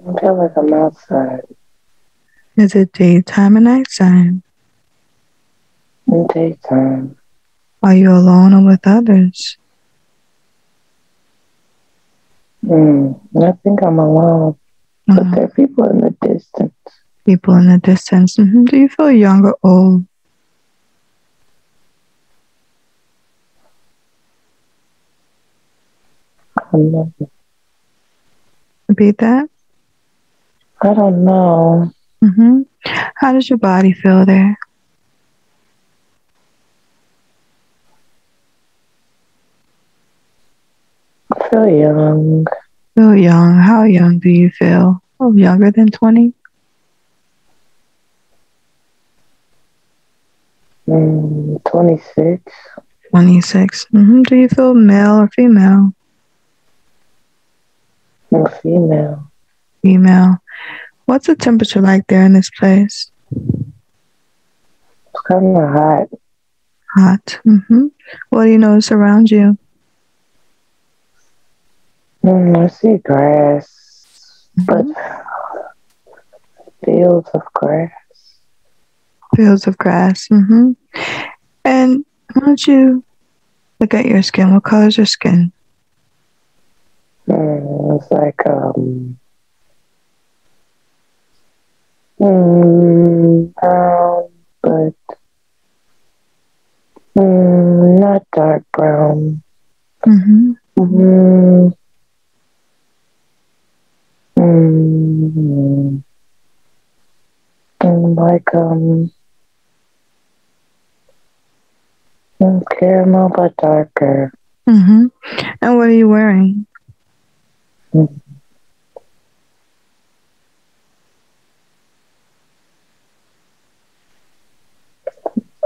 I feel like I'm outside Is it daytime or nighttime? in daytime. Are you alone or with others? I think I'm alone, but Uh, there are people in the distance. People in the distance. Do you feel young or old? I'm, Repeat that. I don't know. hmm How does your body feel there? I feel young. Feel young. How young do you feel? Oh, younger than 20? 26. 26. Do you feel male or female? I'm female. Female. What's the temperature like there in this place? It's kind of hot. Hot. What do you notice around you? I see grass, but hmm fields of grass. Fields of grass. And why don't you look at your skin? What color is your skin? It's like brown, but not dark brown. hmm Mm, mm, like caramel, but darker. hmm And what are you wearing? Mm,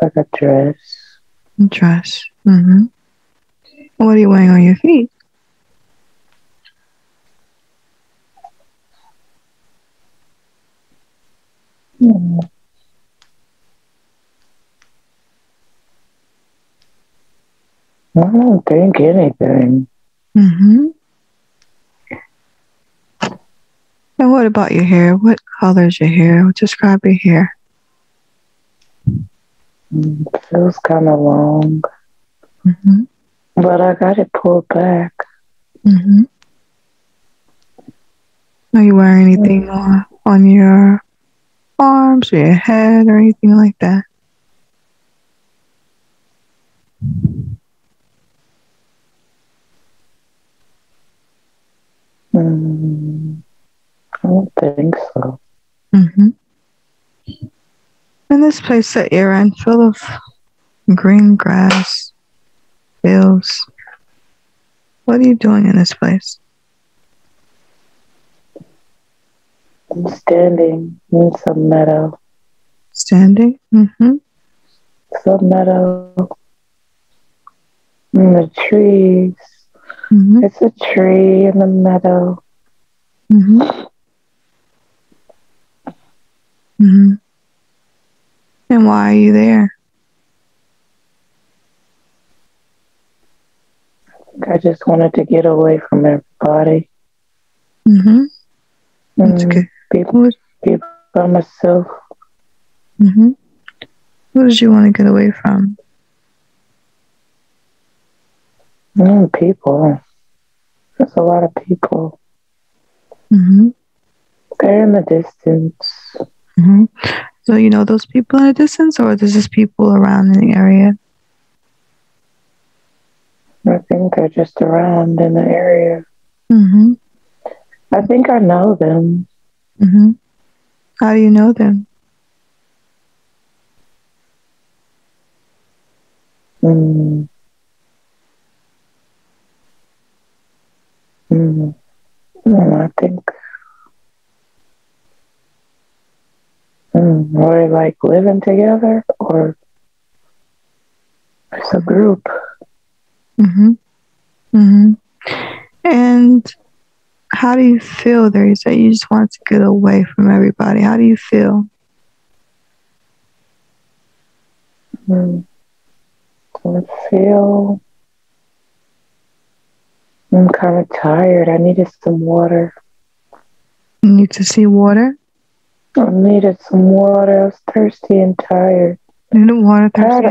like a dress. Dress. What are you wearing on your feet? Mm, I don't think anything. hmm And what about your hair? What color is your hair? Describe your hair. Feels kind of long, hmm but I got it pulled back. hmm Are you wearing anything Mm, on your arms or your head or anything like that? I don't think so. hmm And this place that you're in, full of green grass, fields. What are you doing in this place? I'm standing in some meadow. Standing. Some meadow. The trees. hmm It's a tree in the meadow. hmm hmm And why are you there? I just wanted to get away from everybody hmm That's and good. be, What? be by myself. hmm What did you want to get away from? People. There's a lot of people. hmm They're in the distance. hmm So you know those people in the distance, or is this people around in the area? I think they're just around in the area. hmm I think I know them. hmm How do you know them? Mm, mm, I think we're like living together or it's a group. hmm hmm And how do you feel there? You say you just want to get away from everybody. How do you feel? Mm, I feel I'm kind of tired. I needed some water. need to see water? I needed some water. I was thirsty and tired. Needed water, thirsty.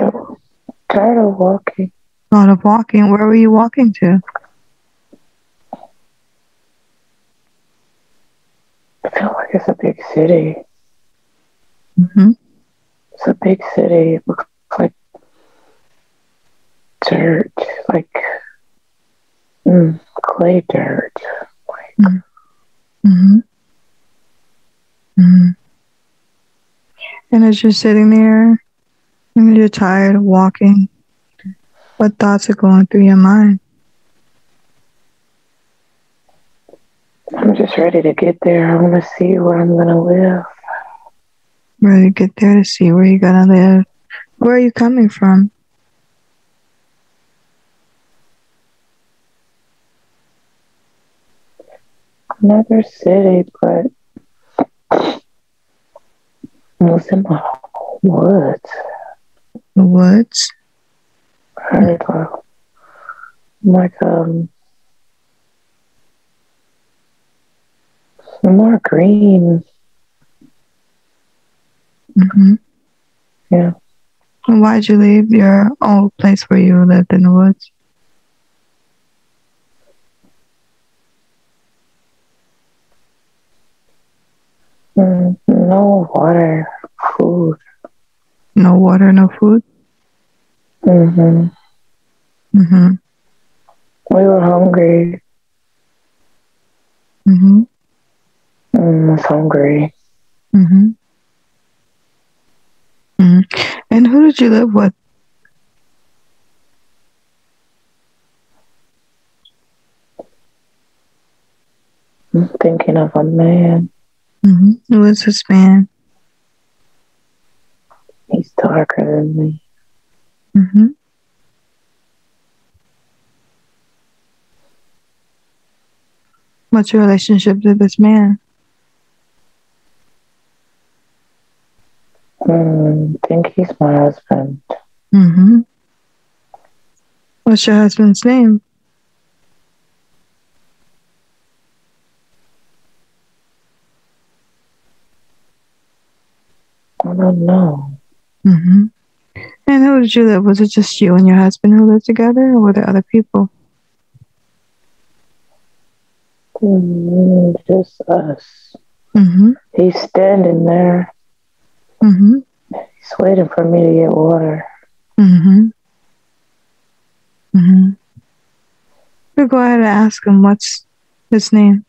Tired of walking. Tired of walking. Where were you walking to? I feel like it's a big city. Mm-hmm. It's a big city. It looks like dirt, like clay dirt. Mm-hmm. Mm-hmm. And as you're sitting there, and you're tired of walking, what thoughts are going through your mind? I'm just ready to get there. I want to see where I'm going to live. Ready to get there to see where you're going to live. Where are you coming from? Another city, but it was in the woods. The woods? Right, like more green. Mm-hmm. Yeah. And why'd you leave your old place where you lived in the woods? No water, food. No water, no food? Mm-hmm. Mm-hmm. We were hungry. Mm-hmm. I was hungry. Mm-hmm. Mm-hmm. And who did you live with? I'm thinking of a man. Mm-hmm. Who is this man? He's darker than me. Mm-hmm. What's your relationship to this man? I think he's my husband. Mm-hmm. What's your husband's name? I don't know. Mm-hmm. And who did you live? Was it just you and your husband who lived together, or were there other people? Just us. Mm-hmm. He's standing there. Mm-hmm. He's waiting for me to get water. Mm-hmm. Mm-hmm. So go ahead and ask him what's his name.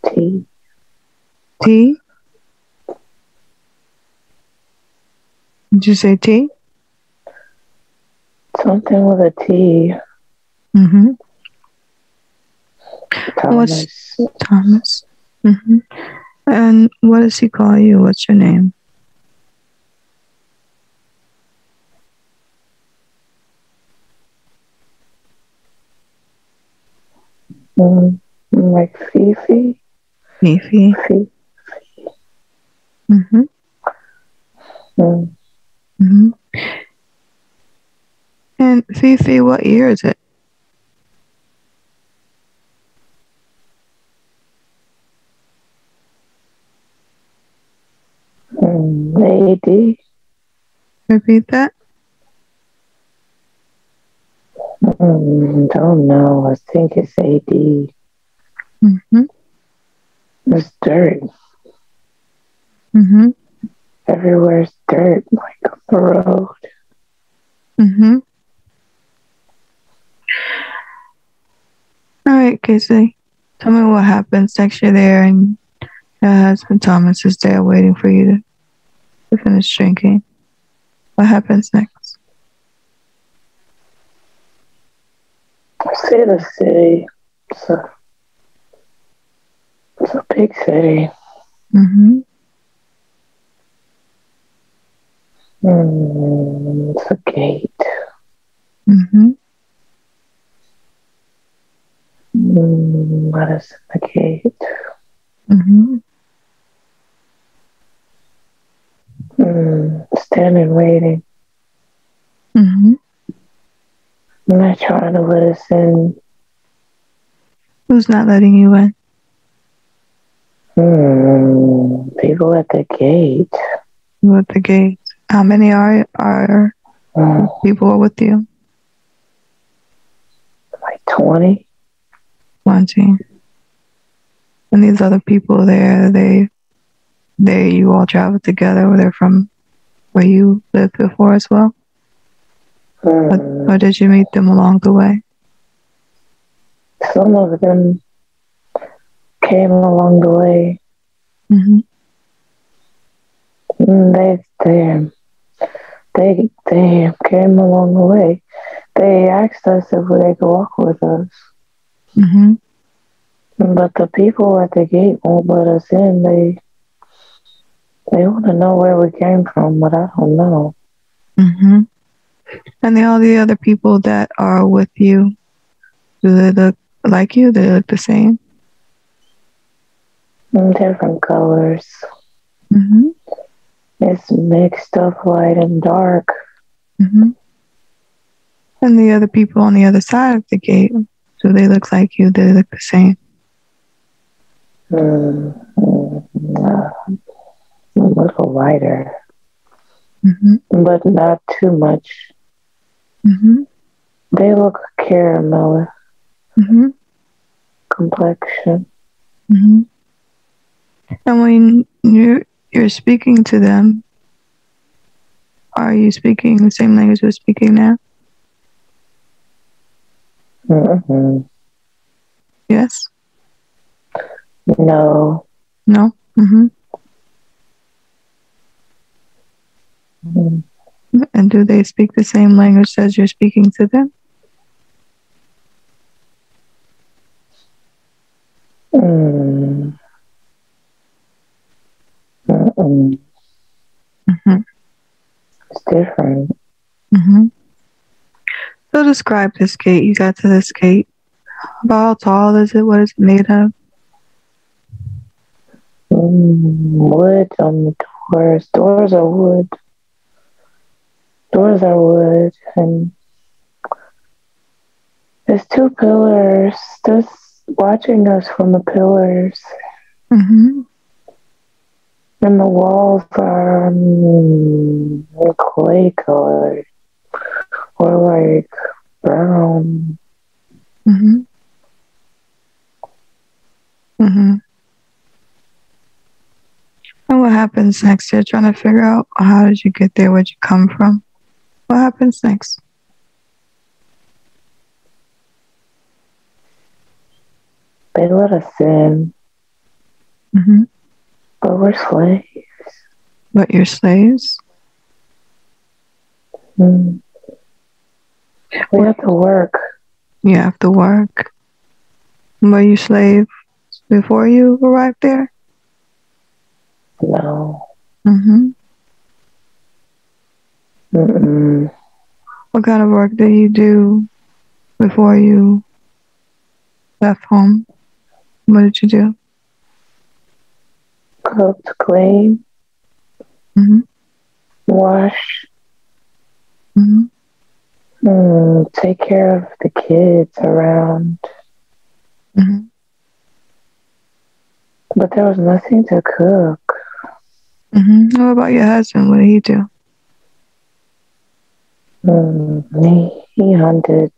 T. T? Did you say T? Something with a T. Mm-hmm. Thomas. What's Thomas? Mm-hmm. And what does he call you? What's your name? Like Fifi. Fifi. Mm-hmm. Mm-hmm. And Fifi, what year is it? AD. Repeat that. Don't know. I think it's AD. Mm-hmm. It's dirt. Mm-hmm. Everywhere's dirt, like on the road. Mm-hmm. All right, Casey. Tell me what happens next. You're there, and your husband Thomas is there waiting for you to finish drinking. What happens next? I see the city. It's a big city. Mm-hmm. It's a gate. Mm-hmm. What is in the gate? Mm-hmm. Standing waiting. I'm not trying to let us in. Who's not letting you in? People at the gate. You at the gate. How many are people with you? Like 20. 20. And these other people there, you all travel together, or they're from where you lived before as well? Or did you meet them along the way? Some of them came along the way. Mm-hmm. They came along the way. They asked us if they could walk with us. Mm-hmm. But the people at the gate won't let us in. They want to know where we came from, but I don't know. Mm-hmm. And all the other people that are with you, do they look like you? Do they look the same? Different colors. Mm-hmm. It's mixed up light and dark. Mm-hmm. And the other people on the other side of the gate, do they look like you? Do they look the same? A little lighter, but not too much. They look caramel complexion. And when you're speaking to them, are you speaking the same language you're speaking now? Yes? No. No? And do they speak the same language as you're speaking to them? It's different. So describe this gate. You got to this gate. How tall is it? What is it made of? Wood on the doors. Doors are wood. Doors are wood. And there's two pillars just watching us from the pillars. And the walls are clay colored or like brown. And what happens next? You're trying to figure out how did you get there? Where'd you come from? What happens next? They let us in. But we're slaves. But you're slaves? We have to work. You have to work. Were you slaves before you arrived there? No. What kind of work did you do before you left home? What did you do? Cooked, clean, wash, take care of the kids around. But there was nothing to cook. What about your husband? What did he do? He hunted.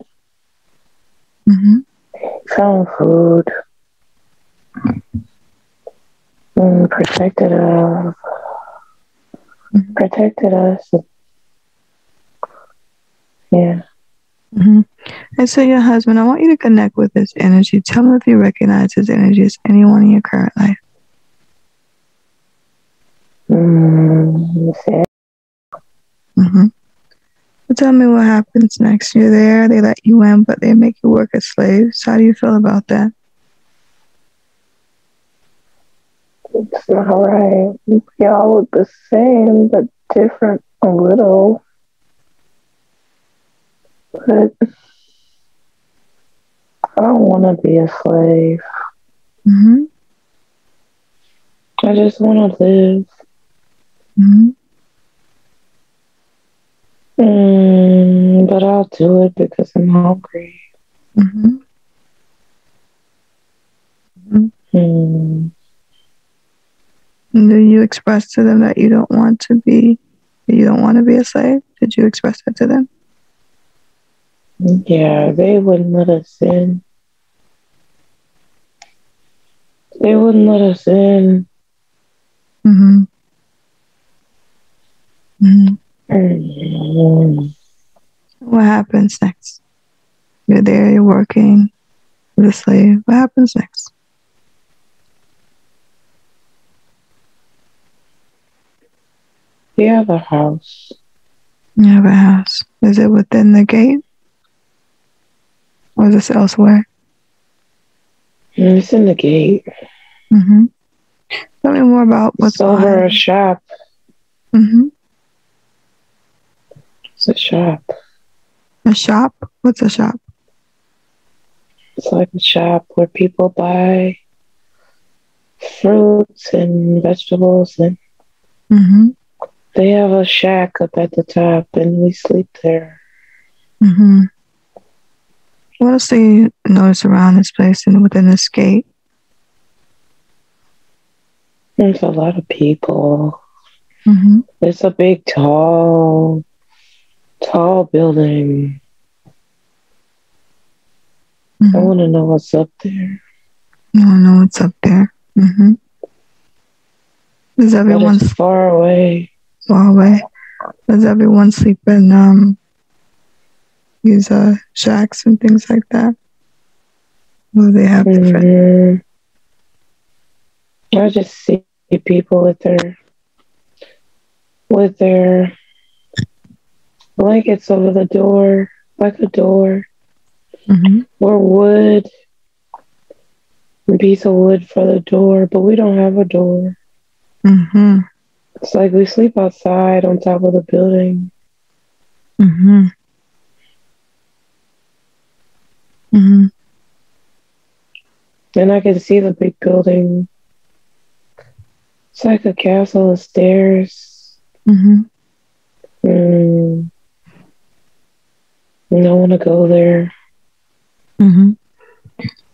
Found food. Protected us. Yeah. And so your husband, I want you to connect with this energy. Tell me if you recognize his energy as anyone in your current life. So tell me what happens next. You're there, they let you in, but they make you work as slaves. How do you feel about that? It's not right. We all look the same, but different a little. But I don't want to be a slave. I just want to live. But I'll do it because I'm hungry. Mm-hmm. Mm-hmm. Hmm. And do you express to them that you don't want to be a slave? Did you express that to them? Yeah, they wouldn't let us in. They wouldn't let us in. Mm-hmm. Mm-hmm. Hmm. What happens next? You're there, you're working with a slave. What happens next? We have a house. You have a house. Is it within the gate? Or is this elsewhere? It's in the gate. Mm-hmm. Tell me more about what's It's over behind a it. shop. Mm-hmm. It's a shop. A shop? What's a shop? It's like a shop where people buy fruits and vegetables, and Mm-hmm. they have a shack up at the top, and we sleep there. Mm-hmm. What else do you notice around this place and within this gate? There's a lot of people. Mm-hmm. It's a big, tall building. I Mm-hmm. want to know what's up there. You don't know what's up there. Mm-hmm. Does But everyone it's far away. far away? Does everyone sleep in these shacks and things like that? Or they have different? Hmm. I just see people with their blankets over the door, like a door, Mm-hmm. or wood, a piece of wood for the door, but we don't have a door. Mm-hmm. It's like we sleep outside on top of the building. Mm-hmm. Mm-hmm. And I can see the big building. It's like a castle of stairs. Mm-hmm. Mm, I want to go there. Mm-hmm.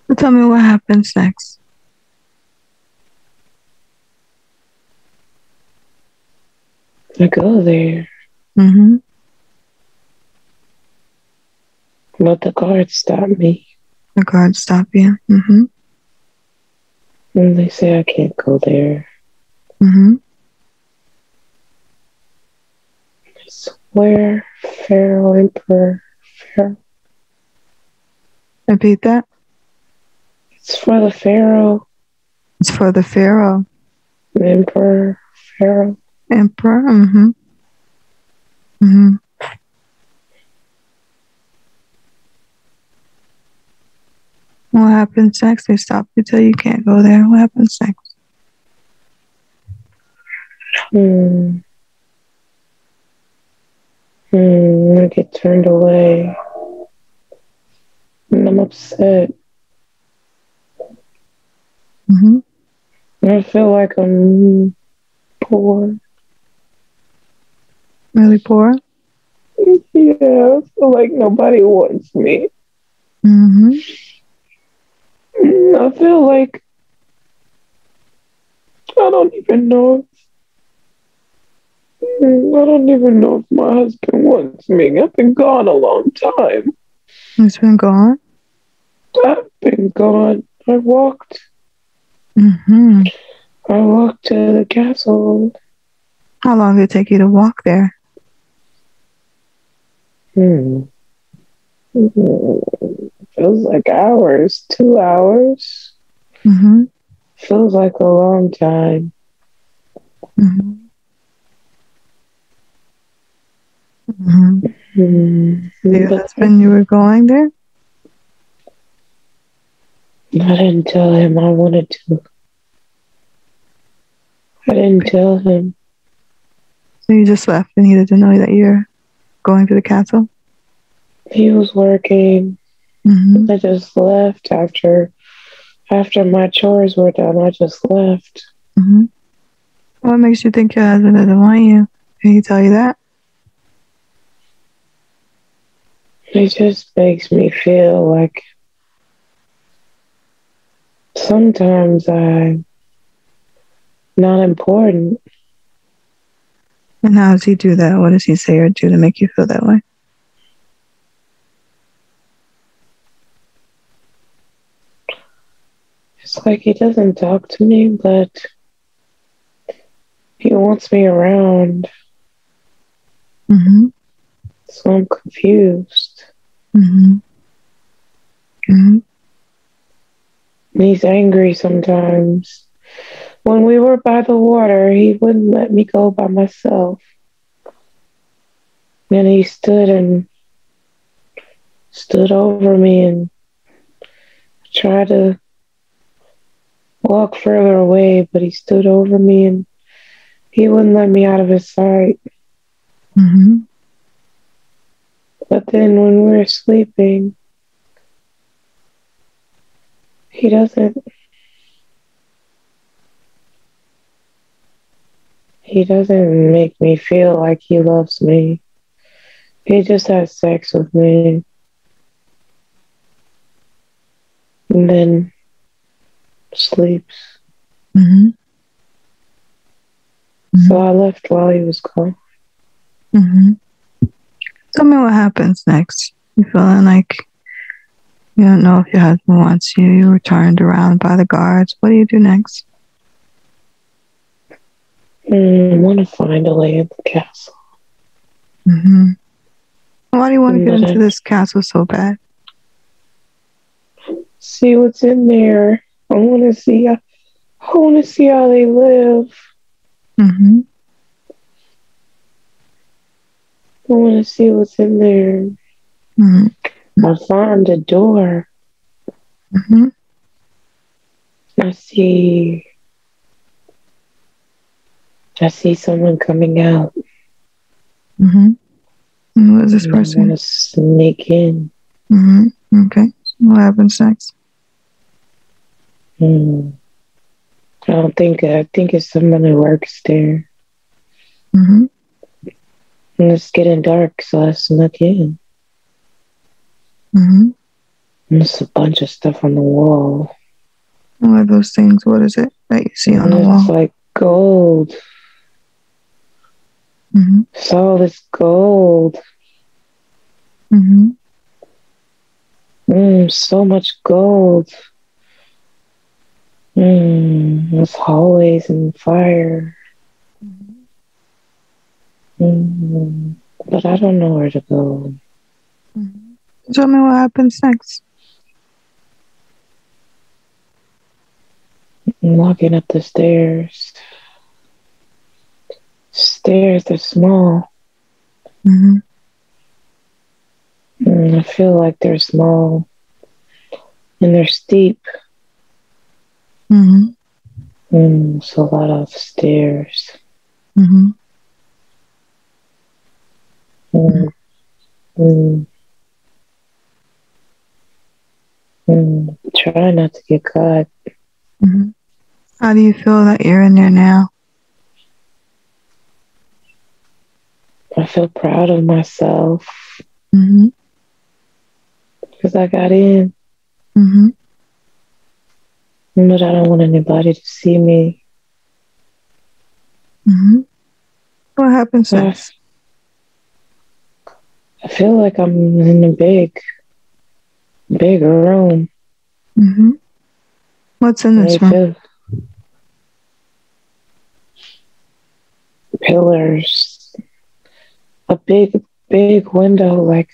So tell me what happens next. I go there. Mm-hmm. But the guards stop me. The guards stop you. Mm-hmm. And they say I can't go there. Mm-hmm. I swear, Pharaoh, Emperor, Pharaoh. Repeat that. It's for the Pharaoh, It's for the Pharaoh. Emperor, Pharaoh. Emperor. Mm-hmm. Mm-hmm. What happens next? They stop you till you can't go there. What happens next? Hmm. I get turned away. And I'm upset. Mm-hmm. I feel like I'm poor. Really poor. Yeah, I feel like nobody wants me. Mm-hmm. I feel like I don't even know. I don't even know if my husband wants me. I've been gone a long time. It's been gone. I've been gone. Mm-hmm. I walked to the castle. How long did it take you to walk there? Hmm. Feels like hours. 2 hours. Mm-hmm. Feels like a long time. Mm-hmm. Mm-hmm. Your But husband, you were going there? I didn't tell him I wanted to. I didn't tell him. So you just left and he didn't know that you're going to the castle? He was working. Mm-hmm. I just left after my chores were done. I just left. Mm-hmm. What makes you think your husband doesn't want you? Can he tell you that? It just makes me feel like sometimes I'm not important. And how does he do that? What does he say or do to make you feel that way? It's like he doesn't talk to me, but he wants me around. Mm-hmm. So I'm confused. Mm-hmm. Mm-hmm. And he's angry sometimes. When we were by the water, he wouldn't let me go by myself. And he stood over me and tried to walk further away, but he stood over me and he wouldn't let me out of his sight. Mm-hmm. But then when we were sleeping, he doesn't make me feel like he loves me. He just has sex with me and then sleeps. Mm-hmm. So I left while he was gone. Mm-hmm. Tell me what happens next. You feeling like you don't know if your husband wants you. You were turned around by the guards. What do you do next? I want to find a way in the castle. Mm-hmm. Why do you want to get into this castle so bad? See what's in there. I want to see how they live. Mm-hmm. I want to see what's in there. Mm-hmm. I found a door. Mm-hmm. I see someone coming out. Mm-hmm. And who is this person? I want to sneak in. Mm-hmm. Okay. What happens next? I think it's someone who works there. Mm-hmm. And it's getting dark, so I snuck in. Mm-hmm. And there's a bunch of stuff on the wall. What are those things? What is it that you see on the wall? It's like gold. Mm-hmm. It's all this gold. Mm-hmm. So much gold. There's hallways and fire. But I don't know where to go. Mm-hmm. Tell me what happens next. I'm walking up the stairs. Stairs, they're small. Mm-hmm. I feel like they're small. And they're steep. Mm-hmm. It's a lot of stairs. Mm-hmm. Try not to get caught. Mm-hmm. How do you feel that you're in there now? I feel proud of myself. Mm-hmm. Because I got in. Mm-hmm. But I don't want anybody to see me. Mm-hmm. What happens next? I feel like I'm in a big room. Mm-hmm. What's in this room? Pillars. A big window. Like,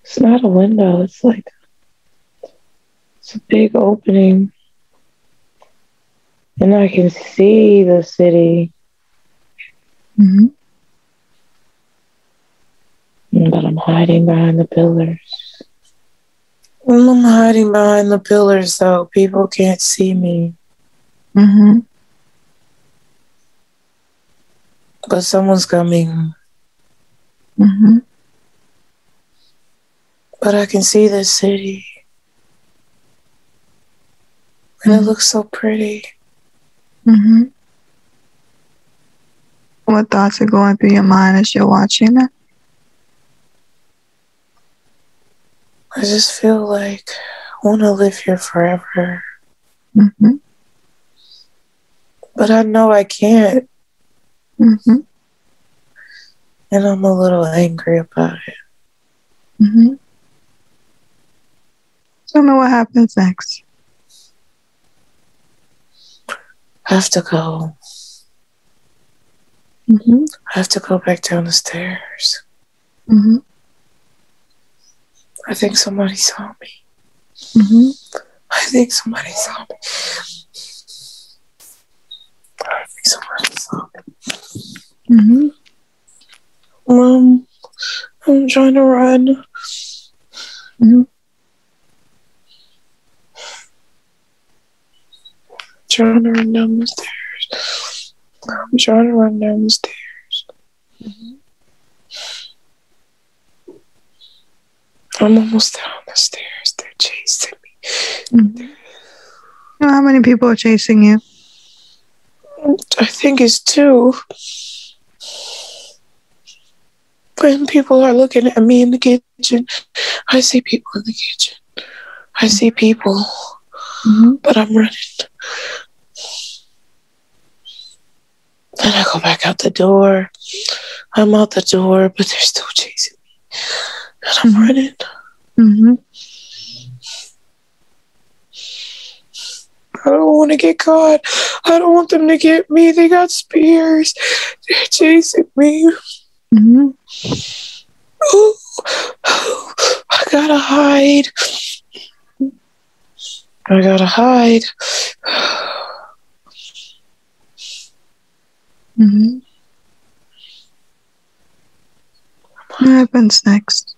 it's not a window. It's like, it's a big opening. And I can see the city. Mm-hmm. But I'm hiding behind the pillars. Well, I'm hiding behind the pillars, so people can't see me. Mm-hmm. But someone's coming. Mm-hmm. But I can see the city. And it looks so pretty. Mm-hmm. What thoughts are going through your mind as you're watching it? I just feel like I want to live here forever. Mm-hmm. But I know I can't. Mm-hmm. And I'm a little angry about it. Mm-hmm. Tell me what happens next. I have to go. Mm-hmm. I have to go back down the stairs. Mm-hmm. I think somebody saw me. Mm-hmm. I think somebody saw me. I think somebody saw me. Mm-hmm. I'm trying to run. Mm-hmm. Trying to run down the stairs. I'm trying to run down the stairs. Mm-hmm. I'm almost down the stairs. They're chasing me. Mm-hmm. You know how many people are chasing you? I think it's 2. When people are looking at me in the kitchen, I see people in the kitchen. I see people, Mm-hmm. but I'm running. Then I go back out the door. I'm out the door, but they're still chasing me. And I'm running. Mm-hmm. I don't want to get caught. I don't want them to get me. They got spears. They're chasing me. Mm-hmm. Oh, I gotta hide. I gotta hide. Mm-hmm. What happens next?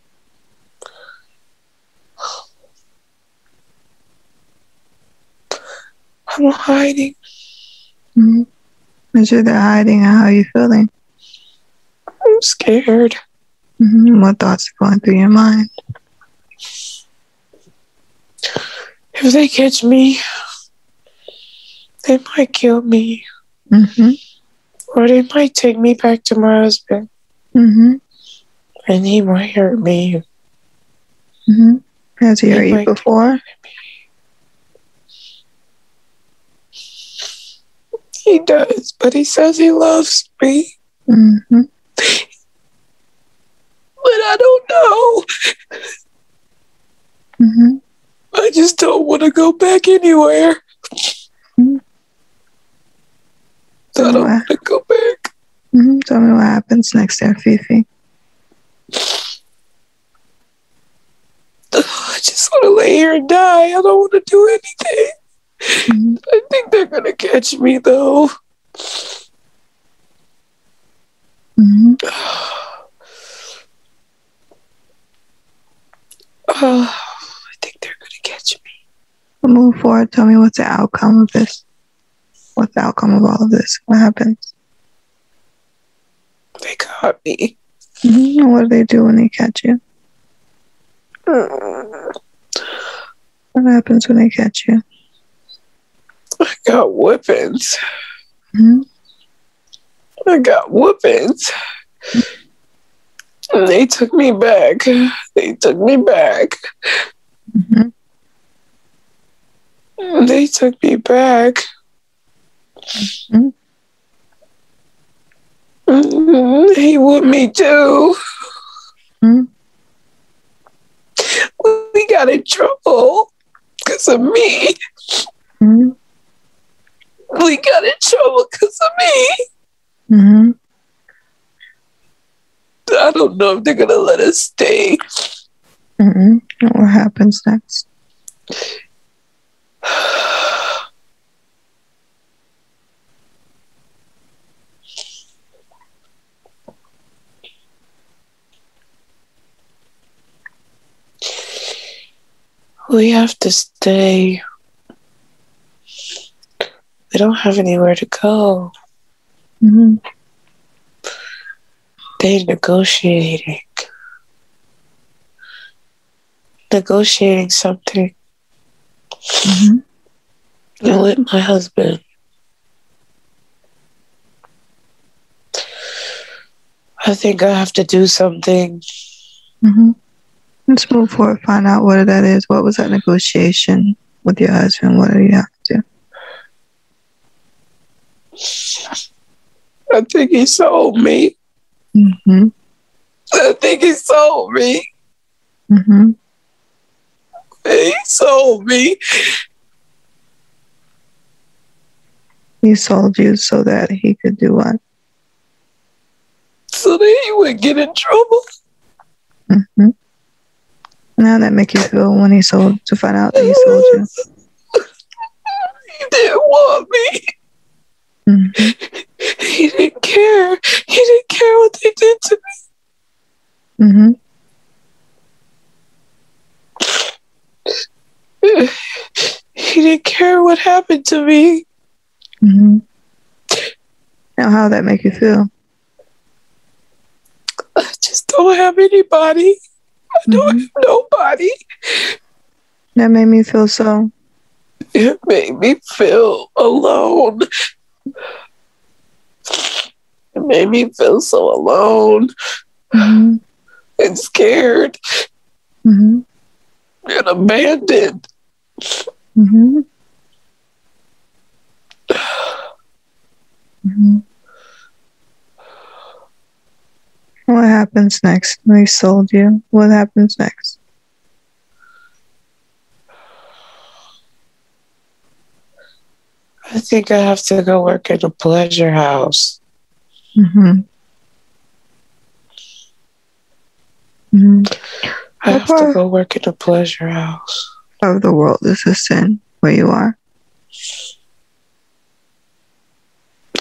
I'm hiding. Mm-hmm. As you're there hiding, how are you feeling? I'm scared. Mm-hmm. What thoughts are going through your mind? If they catch me, they might kill me. Mm-hmm. Or they might take me back to my husband. Mm-hmm. And he might hurt me. Mm-hmm. Has he hurt you might before? He does, but he says he loves me. Mm-hmm. But I don't know. Mm-hmm. I just don't want to go back anywhere. Mm-hmm. I don't want to go back. Mm-hmm. Tell me what happens next there, Fifi. I just want to lay here and die. I don't want to do anything. Mm-hmm. I think they're going to catch me, though. Mm-hmm. I think they're going to catch me. We'll move forward. Tell me what's the outcome of this. What's the outcome of all of this? What happens? They caught me. Mm-hmm. And what do they do when they catch you? What happens when they catch you? I got whippings. Mm-hmm. I got whoopings. And they took me back. They took me back. Mm-hmm. They took me back. Mm-hmm. He whooped me too. Mm-hmm. We got in trouble because of me. Mm-hmm. We got in trouble because of me. Mm-hmm. I don't know if they're going to let us stay. Mm-hmm. What happens next? We have to stay. We don't have anywhere to go. Mm-hmm. They're negotiating something. Mm-hmm. With my husband. I think I have to do something. Mm-hmm. Let's move forward, find out what that is. What was that negotiation with your husband? What did you have to do? I think he sold me. Mm-hmm. I think he sold me. Mm-hmm. He sold me. He sold you so that he could do what? So that he would get in trouble. Mm-hmm. And how that make you feel when he sold, to find out that he sold you? He didn't want me. Mm-hmm. He didn't care. He didn't care what they did to Mm-hmm. me. He didn't care what happened to me. Mm-hmm. Now how that make you feel? I just don't have anybody. I don't have nobody. That made me feel so. It made me feel alone. It made me feel so alone Mm-hmm. and scared Mm-hmm. and abandoned. Mm-hmm. Mm-hmm. What happens next? They sold you. What happens next? I think I have to go work at a pleasure house. Mm-hmm. Mm-hmm. I have to go work at a pleasure house. Of the world is this in where you are?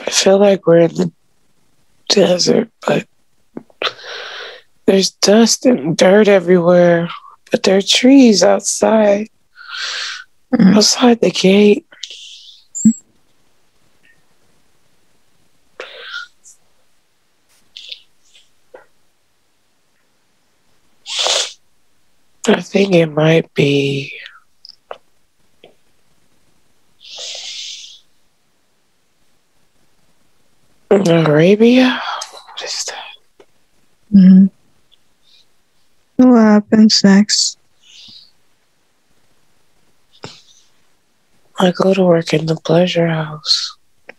I feel like we're in the desert, but there's dust and dirt everywhere. But there are trees outside. Mm-hmm. Outside the gate. I think it might be Arabia. What is that? Mm-hmm. What happens next? I go to work in the pleasure house.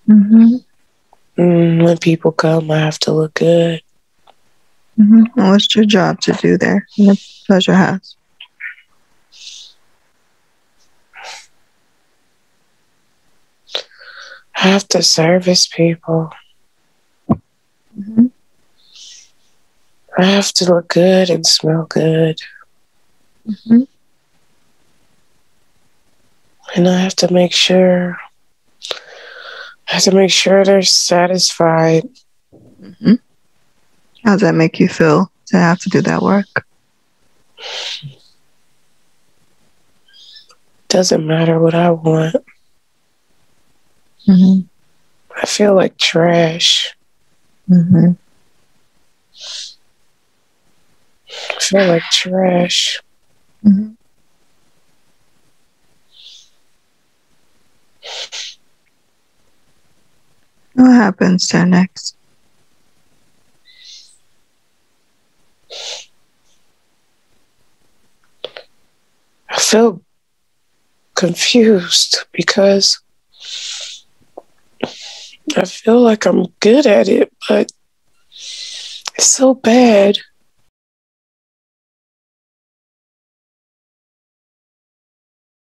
Mm-hmm. When people come, I have to look good. Mm-hmm. And what's your job to do there in the pleasure house? I have to service people. Mm-hmm. I have to look good and smell good. Mm-hmm. And I have to make sure they're satisfied. Mm-hmm. How does that make you feel to have to do that work? Doesn't matter what I want. Mm-hmm. I feel like trash. Mm-hmm. I feel like trash. Mm-hmm. What happens there next? I feel confused because I feel like I'm good at it, but it's so bad.